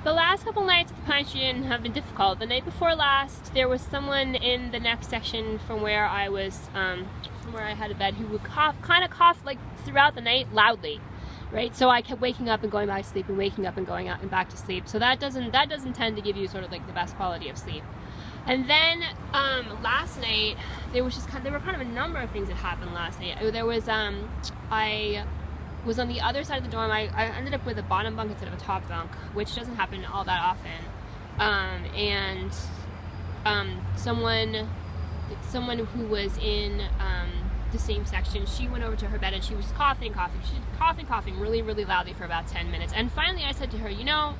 The last couple nights at the Pine Tree Inn have been difficult. The night before last, there was someone in the next section from where I was, from where I had a bed, who would kind of cough like throughout the night loudly, right? So I kept waking up and going back to sleep and waking up and going out and back to sleep. So that doesn't tend to give you sort of like the best quality of sleep. And then last night, there were kind of a number of things that happened last night. There was I was on the other side of the dorm. I ended up with a bottom bunk instead of a top bunk, which doesn't happen all that often. And someone who was in the same section, she went over to her bed and she was coughing. She was coughing really, really loudly for about 10 minutes. And finally I said to her, you know,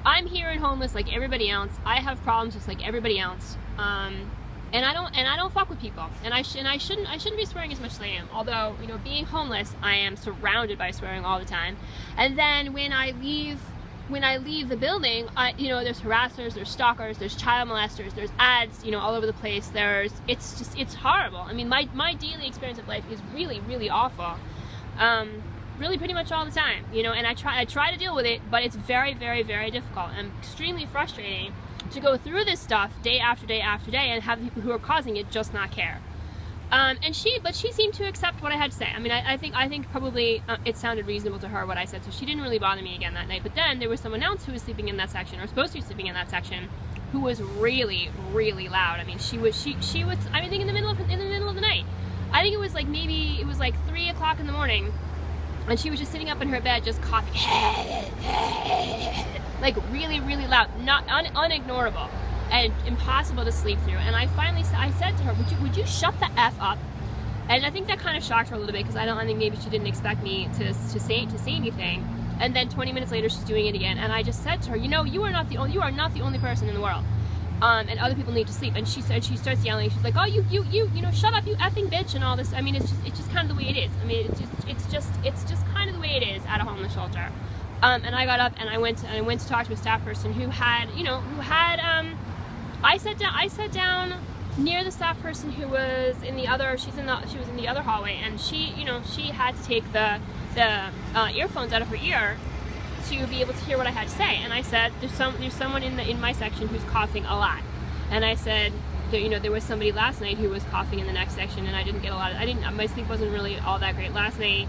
I'm here and homeless like everybody else. I have problems just like everybody else. And I don't fuck with people, and I shouldn't be swearing as much as I am. Although, you know, being homeless, I am surrounded by swearing all the time. And then when I leave the building, you know, there's harassers, there's stalkers, there's child molesters, there's ads, you know, all over the place. It's horrible. I mean, my daily experience of life is really, really awful. Really pretty much all the time, you know, and I try to deal with it, but it's very, very, very difficult and extremely frustrating to go through this stuff day after day after day and have the people who are causing it just not care. But she seemed to accept what I had to say. I mean, I think probably it sounded reasonable to her what I said, so she didn't really bother me again that night. But then there was someone else who was sleeping in that section, or supposed to be sleeping in that section, who was really, really loud. I mean, she was I think in the middle of the night. I think it was like maybe 3 o'clock in the morning. And she was just sitting up in her bed, just coughing, like really, really loud, not unignorable, and impossible to sleep through. And I said to her, would you shut the F up? And I think that kind of shocked her a little bit, because I think maybe she didn't expect me to say anything. And then 20 minutes later, she's doing it again. And I just said to her, you know, you are not the only person in the world. And other people need to sleep. And she starts yelling. She's like, oh, you know, shut up, you effing bitch, and all this. I mean, it's just kind of the way it is. I mean, it's just kind of the way it is at a homeless shelter. And I got up and I went to talk to a staff person who had I sat down near the staff person who was in the other. She was in the other hallway, and she had to take the earphones out of her ear to be able to hear what I had to say. And I said, there's someone in my section who's coughing a lot. And I said, you know, there was somebody last night who was coughing in the next section, and I didn't get a lot of, my sleep wasn't really all that great last night,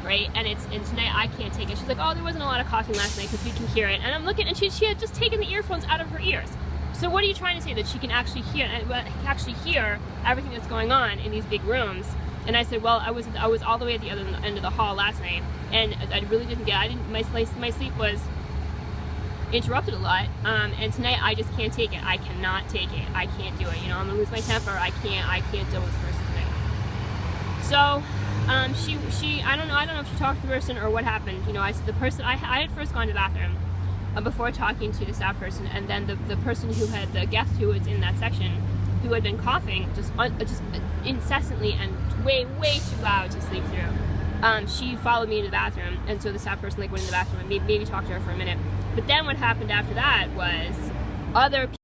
right? And tonight I can't take it. She's like, oh, there wasn't a lot of coughing last night because we can hear it. And I'm looking, and she had just taken the earphones out of her ears. So what are you trying to say? That she can actually hear everything that's going on in these big rooms? And I said, well, I was all the way at the other end of the hall last night, and I really didn't get. My sleep was interrupted a lot, and tonight I just can't take it. I cannot take it. I can't do it. You know, I'm gonna lose my temper. I can't deal with this person tonight. So, I don't know if she talked to the person or what happened. You know, I had first gone to the bathroom before talking to the staff person, and then the person who had the guest who was in that section, who had been coughing just incessantly and way too loud to sleep through. She followed me into the bathroom, and so the staff person went in the bathroom and maybe talked to her for a minute. But then what happened after that was other people